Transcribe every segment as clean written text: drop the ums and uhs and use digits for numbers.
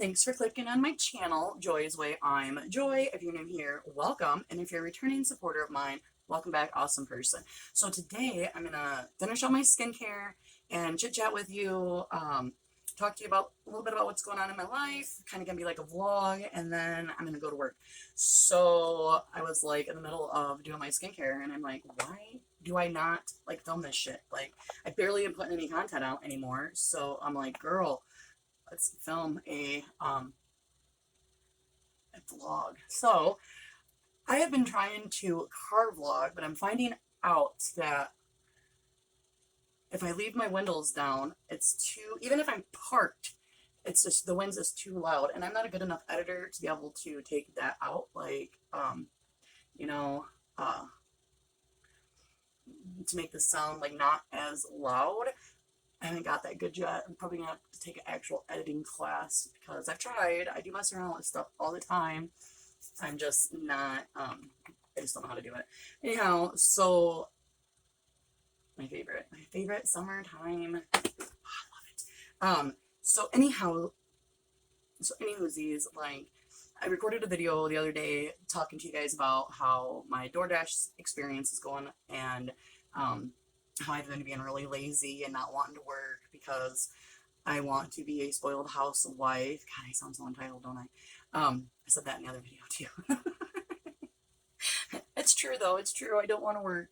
thanks for clicking on my channel, Joy's Way. I'm Joy. If you're new here, welcome. And if you're a returning supporter of mine, welcome back, awesome person. So today I'm gonna finish all my skincare and chit chat with you, talk to you about a little bit about what's going on in my life, kind of gonna be like a vlog, and then I'm gonna go to work. So I was like in the middle of doing my skincare and I'm like, why do I not like film this shit? Like I barely am putting any content out anymore. So I'm like, girl, let's film a vlog. So I have been trying to car vlog, but I'm finding out that if I leave my windows down, it's too, even if I'm parked, it's just, the wind's just too loud. And I'm not a good enough editor to be able to take that out. Like, you know, to make the sound like not as loud. I haven't got that good yet. I'm probably gonna have to take an actual editing class because I've tried. I do mess around with stuff all the time. I'm just not, I just don't know how to do it. Anyhow, so my favorite summertime. Oh, I love it. So anyhow, anywhoosies, like, I recorded a video the other day talking to you guys about how my DoorDash experience is going and, how I've been being really lazy and not wanting to work because I want to be a spoiled housewife. God, I sound so entitled, don't I? I said that in the other video too. It's true though, it's true. I don't want to work.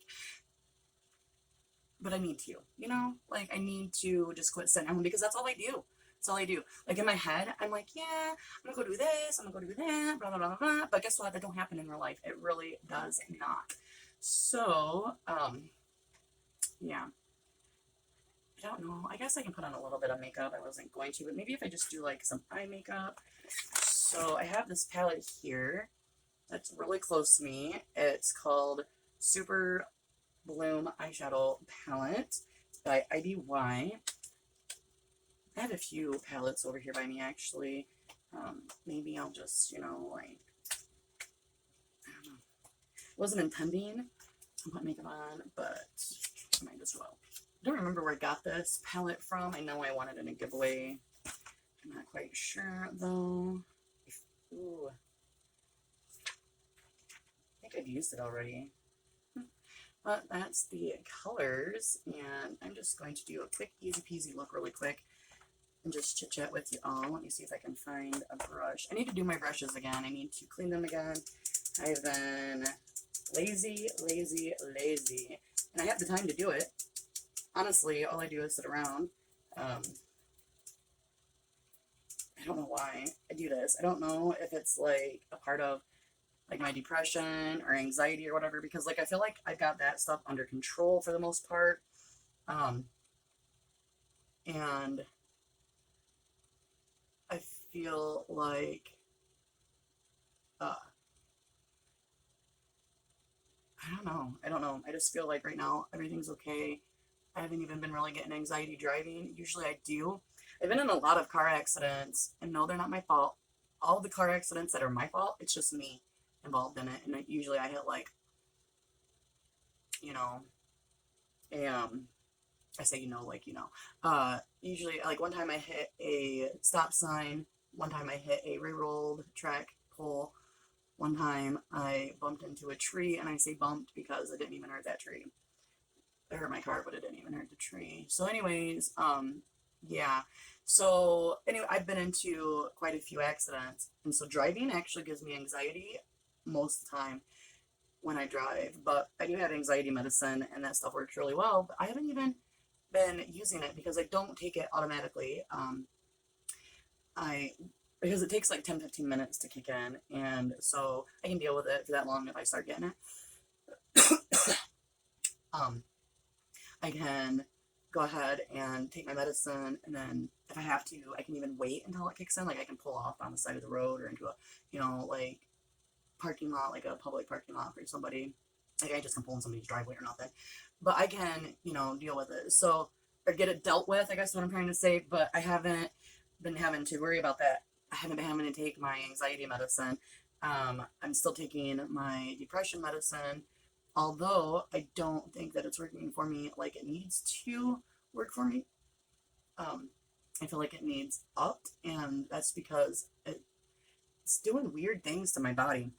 But I need to, you know? Like, I need to just quit sitting at home because that's all I do. That's all I do. Like, in my head, I'm like, yeah, I'm gonna go do this, I'm gonna go do that, blah, blah, blah, blah. But guess what? That don't happen in real life. It really does not. So, yeah. I don't know. I guess I can put on a little bit of makeup. I wasn't going to, but maybe if I just do like some eye makeup. So I have this palette here that's really close to me. It's called Super Bloom Eyeshadow Palette by IBY. I have a few palettes over here by me actually. Maybe I'll just, you know, like, I don't know. Wasn't intending to put makeup on, but I might as well. I don't remember where I got this palette from. I know I wanted it in a giveaway. I'm not quite sure though. Ooh. I think I've used it already. But that's the colors, and I'm just going to do a quick, easy peasy look really quick and just chit chat with you all. Let me see if I can find a brush. I need to do my brushes again. I need to clean them again. I've been lazy, and I have the time to do it. Honestly, all I do is sit around. I don't know why I do this. I don't know if it's like a part of like my depression or anxiety or whatever, because like I feel like I've got that stuff under control for the most part. And I feel like I don't know. I just feel like right now everything's okay. I haven't even been really getting anxiety driving. Usually I do. I've been in a lot of car accidents, and no, they're not my fault. All the car accidents that are my fault, it's just me involved in it. And usually I hit like, you know, I say, you know, like, you know, usually like one time I hit a stop sign. One time I hit a railroad track pole. One time I bumped into a tree, and I say bumped because it didn't even hurt that tree. It hurt my car, but it didn't even hurt the tree. So anyways, yeah. So anyway, I've been into quite a few accidents, and so driving actually gives me anxiety most of the time when I drive, but I do have anxiety medicine, and that stuff works really well, but I haven't even been using it because I don't take it automatically. Because it takes like 10-15 minutes to kick in, and so I can deal with it for that long if I start getting it. I can go ahead and take my medicine, and then if I have to, I can even wait until it kicks in. Like I can pull off on the side of the road or into a, you know, like parking lot, like a public parking lot for somebody. Like I just can pull in somebody's driveway or nothing. But I can, you know, deal with it. So, or get it dealt with, I guess is what I'm trying to say. But I haven't been having to worry about that. I haven't been having to take my anxiety medicine. I'm still taking my depression medicine, although I don't think that it's working for me like it needs to work for me. I feel like it needs upped, and that's because it's doing weird things to my body,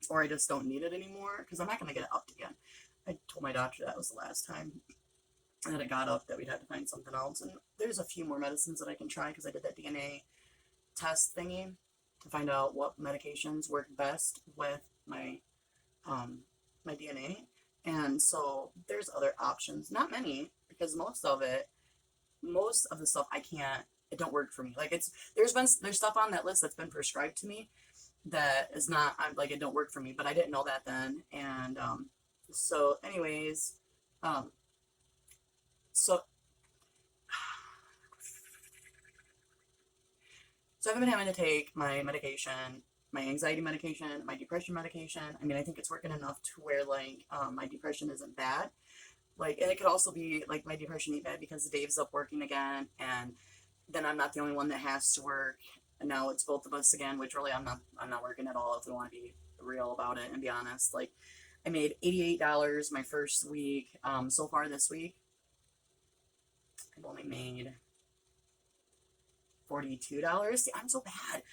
or I just don't need it anymore, because I'm not going to get it upped again. I told my doctor that was the last time that it got up that we'd have to find something else, and there's a few more medicines that I can try, because I did that DNA test thingy to find out what medications work best with my my DNA. And so there's other options, not many, because most of the stuff I can't, it don't work for me. Like there's stuff on that list that's been prescribed to me that is not, I'm like, it don't work for me, but I didn't know that then. And so anyways, um so So I haven't been having to take my medication, my anxiety medication, my depression medication. I mean, I think it's working enough to where like my depression isn't bad. Like, and it could also be like my depression ain't bad because Dave's up working again, and then I'm not the only one that has to work. And now it's both of us again, which really I'm not working at all if we want to be real about it and be honest. Like, I made $88 my first week. So far this week, I've only made $42. See, I'm so bad.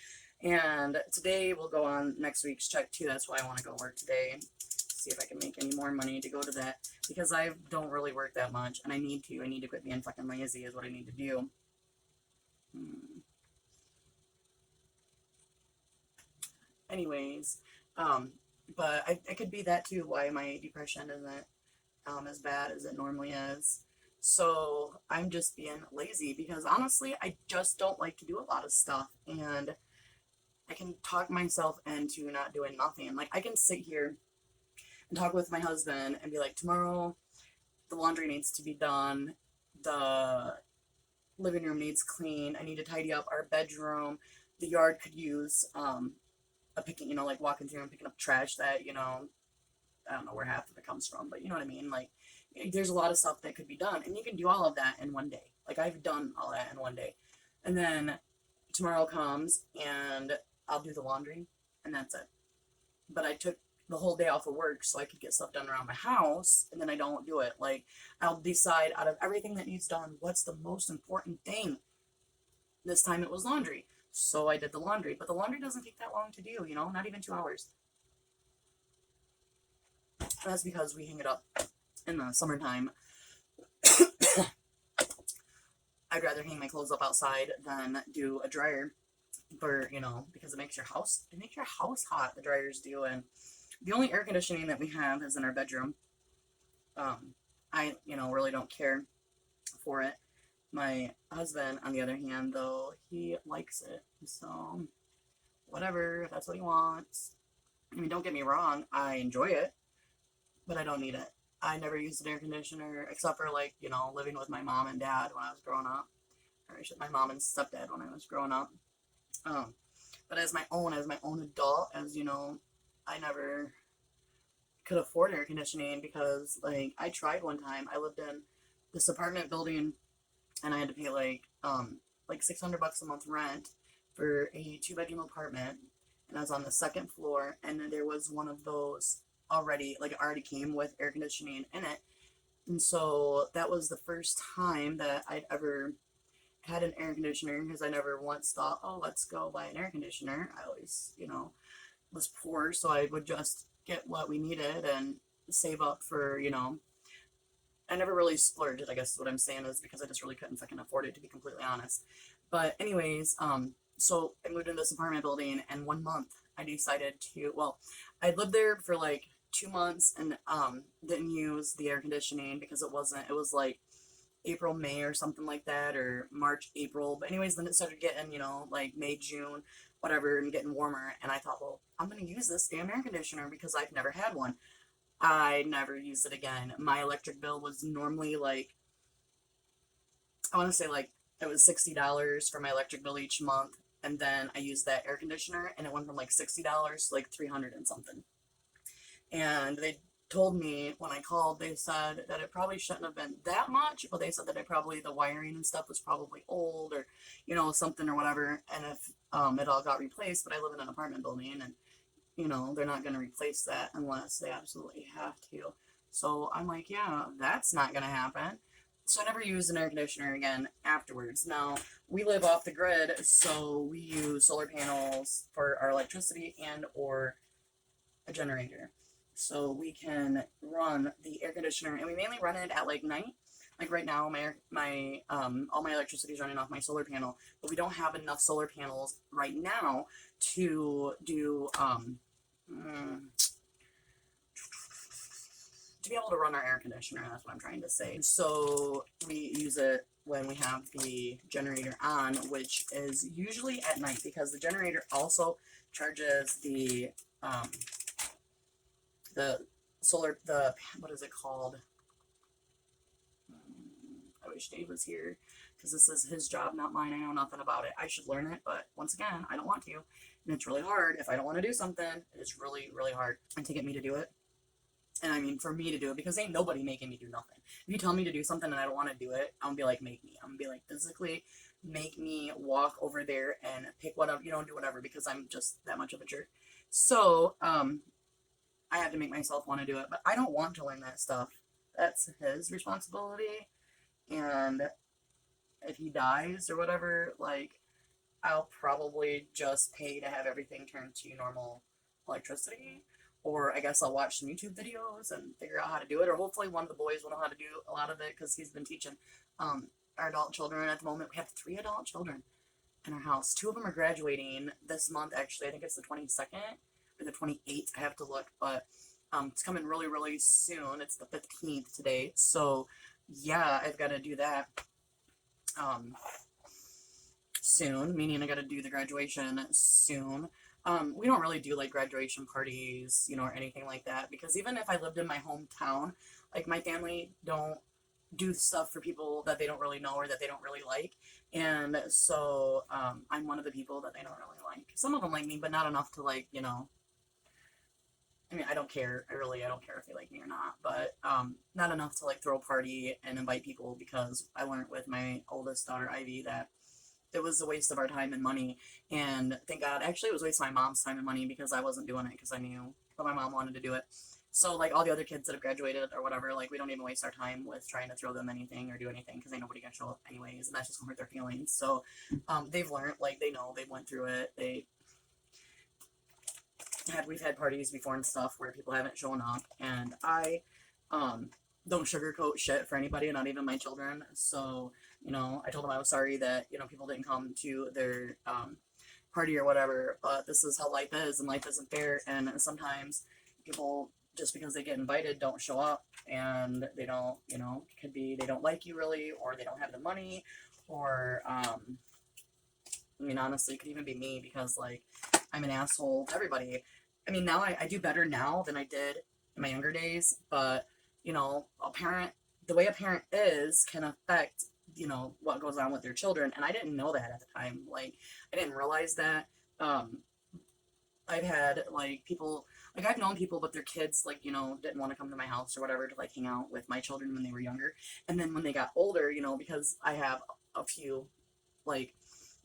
And today we'll go on next week's check too. That's why I want to go work today and see if I can make any more money to go to that, because I don't really work that much, and I need to. I need to quit being fucking lazy is what I need to do. Anyways, but I could be that too, why my depression isn't as bad as it normally is. So I'm just being lazy, because honestly, I just don't like to do a lot of stuff, and I can talk myself into not doing nothing. Like, I can sit here and talk with my husband and be like, tomorrow the laundry needs to be done, the living room needs clean, I need to tidy up our bedroom, the yard could use a picking, like walking through and picking up trash that, I don't know where half of it comes from, but you know what I mean? Like, there's a lot of stuff that could be done, and you can do all of that in one day. Like, I've done all that in one day. And then tomorrow comes, and I'll do the laundry, and that's it. But I took the whole day off of work so I could get stuff done around my house, and then I don't do it. Like, I'll decide out of everything that needs done, what's the most important thing. This time it was laundry. So I did the laundry, but the laundry doesn't take that long to do, not even 2 hours. That's because we hang it up in the summertime. I'd rather hang my clothes up outside than do a dryer for, because it makes your house hot, the dryers do. And the only air conditioning that we have is in our bedroom. I, really don't care for it. My husband, on the other hand, though, he likes it. So, whatever, if that's what he wants. I mean, don't get me wrong, I enjoy it, but I don't need it. I never used an air conditioner, except for, like, living with my mom and dad when I was growing up. Or my mom and stepdad when I was growing up. But as my own adult, I never could afford air conditioning, because, like, I tried one time. I lived in this apartment building, and I had to pay like $600 a month rent for a 2-bedroom apartment, and I was on the second floor, and then there was one of those already, like, it already came with air conditioning in it. And so that was the first time that I'd ever had an air conditioner, because I never once thought, oh, let's go buy an air conditioner. I always, was poor, so I would just get what we needed and save up for, I never really splurged, I guess is what I'm saying, is because I just really couldn't fucking afford it, to be completely honest. But anyways, so I moved into this apartment building, and 1 month I decided to, well, I lived there for like 2 months, and didn't use the air conditioning because it was like April, May or something like that, or March, April. But anyways, then it started getting, like May, June, whatever, and getting warmer. And I thought, well, I'm going to use this damn air conditioner because I've never had one. I never used it again. My electric bill was normally like, I want to say like, it was $60 for my electric bill each month. And then I used that air conditioner, and it went from like $60 to like $300 and something. And they told me when I called, they said that it probably shouldn't have been that much, but they said that the wiring and stuff was probably old, or, something or whatever. And if it all got replaced, but I live in an apartment building, and, they're not going to replace that unless they absolutely have to. So I'm like, yeah, that's not going to happen. So I never used an air conditioner again afterwards. Now, we live off the grid, so we use solar panels for our electricity and or a generator. So we can run the air conditioner, and we mainly run it at like night. Like right now, my all my electricity is running off my solar panel, but we don't have enough solar panels right now to do to be able to run our air conditioner. That's what I'm trying to say. So we use it when we have the generator on, which is usually at night, because the generator also charges the solar, what is it called? I wish Dave was here, because this is his job, not mine. I know nothing about it. I should learn it, but once again, I don't want to. And it's really hard. If I don't want to do something, it's really, really hard. And to get me to do it, and I mean for me to do it, because ain't nobody making me do nothing. If you tell me to do something and I don't want to do it, I'm gonna be like, make me. I'm gonna be like, physically make me walk over there and pick whatever, do whatever, because I'm just that much of a jerk. So, I have to make myself want to do it, but I don't want to learn that stuff. That's his responsibility, and if he dies or whatever, like, I'll probably just pay to have everything turned to normal electricity, or I guess I'll watch some YouTube videos and figure out how to do it, or hopefully one of the boys will know how to do a lot of it, because he's been teaching our adult children at the moment. We have 3 adult children in our house. 2 of them are graduating this month, actually. I think it's the 22nd or the 28th. I have to look, but it's coming really, really soon. It's the 15th today, so yeah, I've got to do that soon, meaning I got to do the graduation soon. We don't really do like graduation parties, or anything like that, because even if I lived in my hometown, like my family don't do stuff for people that they don't really know or that they don't really like. And so I'm one of the people that they don't really like. Some of them like me, but not enough to like, I mean, I don't care. I don't care if they like me or not, but not enough to like throw a party and invite people, because I learned with my oldest daughter, Ivy, that it was a waste of our time and money. And thank God, actually, it was a waste of my mom's time and money, because I wasn't doing it because I knew that my mom wanted to do it. So, like, all the other kids that have graduated or whatever, like, we don't even waste our time with trying to throw them anything or do anything, because ain't nobody gonna show up anyways, and that's just gonna hurt their feelings. So, they've learned, like, they know, they went through it. We've had parties before and stuff where people haven't shown up, and I don't sugarcoat shit for anybody, not even my children. So, I told them I was sorry that, people didn't come to their party or whatever, but this is how life is, and life isn't fair, and sometimes people, just because they get invited, don't show up, and they don't, could be they don't like you really, or they don't have the money, or I mean, honestly, it could even be me, because, like, I'm an asshole to everybody. I mean, now I do better now than I did in my younger days, but, the way a parent is can affect, what goes on with their children, and I didn't know that at the time. Like, I didn't realize that. I've had, like, people, like, I've known people, but their kids, like, didn't want to come to my house or whatever to, like, hang out with my children when they were younger, and then when they got older, because I have a few, like,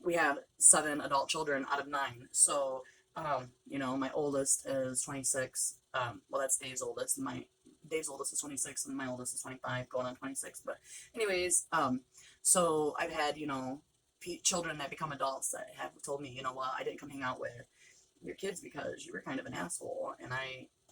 we have 7 adult children out of 9. So, my oldest is 26. Well, that's Dave's oldest. Dave's oldest is 26, and my oldest is 25, going on 26. But anyways, so I've had, children that become adults that have told me, well, I didn't come hang out with your kids because you were kind of an asshole, and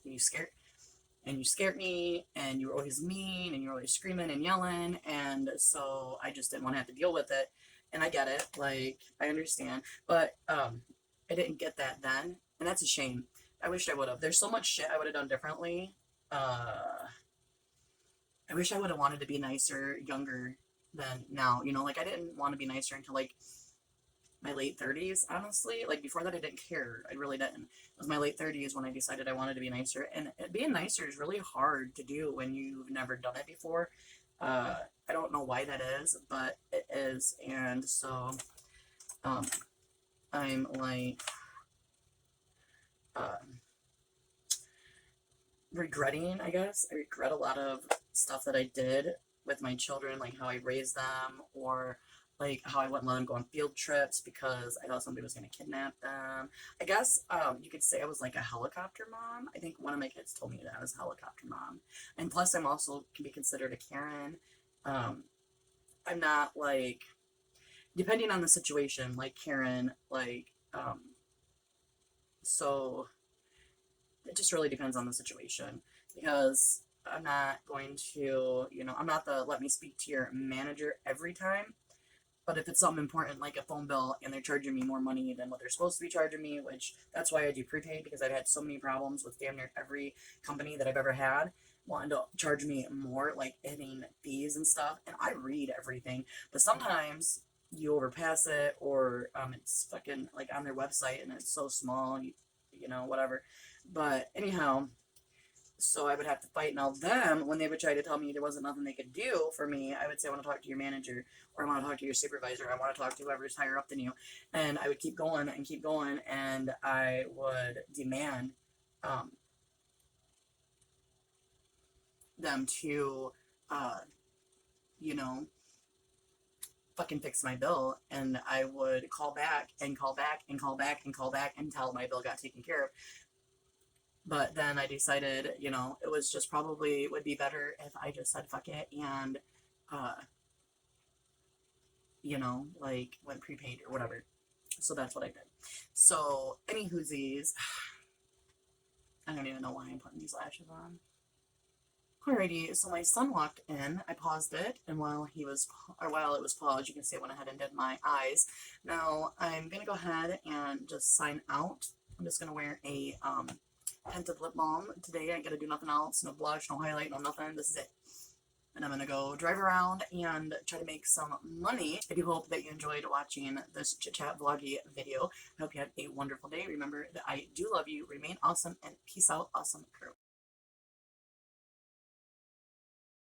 you scared me, and you were always mean, and you were always screaming and yelling, and so I just didn't want to have to deal with it. And I get it, like, I understand, but I didn't get that then, and that's a shame. I wish I would have. There's so much shit I would have done differently. I wish I would have wanted to be nicer younger than now. Like, I didn't want to be nicer until, like, my late 30s, honestly. Like, before that, I didn't care. I really didn't. It was my late 30s when I decided I wanted to be nicer, and being nicer is really hard to do when you've never done it before. I don't know why that is, but it is, and so, I'm, like, regretting, I guess. I regret a lot of stuff that I did with my children, like how I raised them, or like how I wouldn't let them go on field trips because I thought somebody was going to kidnap them. I guess you could say I was like a helicopter mom. I think one of my kids told me that I was a helicopter mom. And plus, I'm also can be considered a Karen. I'm not like, depending on the situation, like Karen, like, so it just really depends on the situation, because I'm not going to, I'm not the let me speak to your manager every time. But if it's something important like a phone bill and they're charging me more money than what they're supposed to be charging me, which that's why I do prepaid, because I've had so many problems with damn near every company that I've ever had wanting to charge me more, like hitting fees and stuff. And I read everything, but sometimes you overpass it, or it's fucking like on their website and it's so small, whatever. But anyhow, so I would have to fight. Now, them, when they would try to tell me there wasn't nothing they could do for me, I would say, I want to talk to your manager, or I want to talk to your supervisor, I want to talk to whoever's higher up than you. And I would keep going and keep going, and I would demand um, them to, uh, you know, fucking fix my bill. And I would call back and call back and call back and call back until my bill got taken care of. But then I decided, it was just probably would be better if I just said fuck it and, uh, like went prepaid or whatever. So that's what I did. So, any whoosies, I don't even know why I'm putting these lashes on. Alrighty, so my son walked in. I paused it, and while it was paused, you can see I went ahead and did my eyes. Now I'm gonna go ahead and just sign out. I'm just gonna wear a tinted lip balm today. I gotta do nothing else. No blush, no highlight, no nothing. This is it. And I'm gonna go drive around and try to make some money. I do hope that you enjoyed watching this chit chat vloggy video. I hope you had a wonderful day. Remember that I do love you. Remain awesome, and peace out, awesome crew.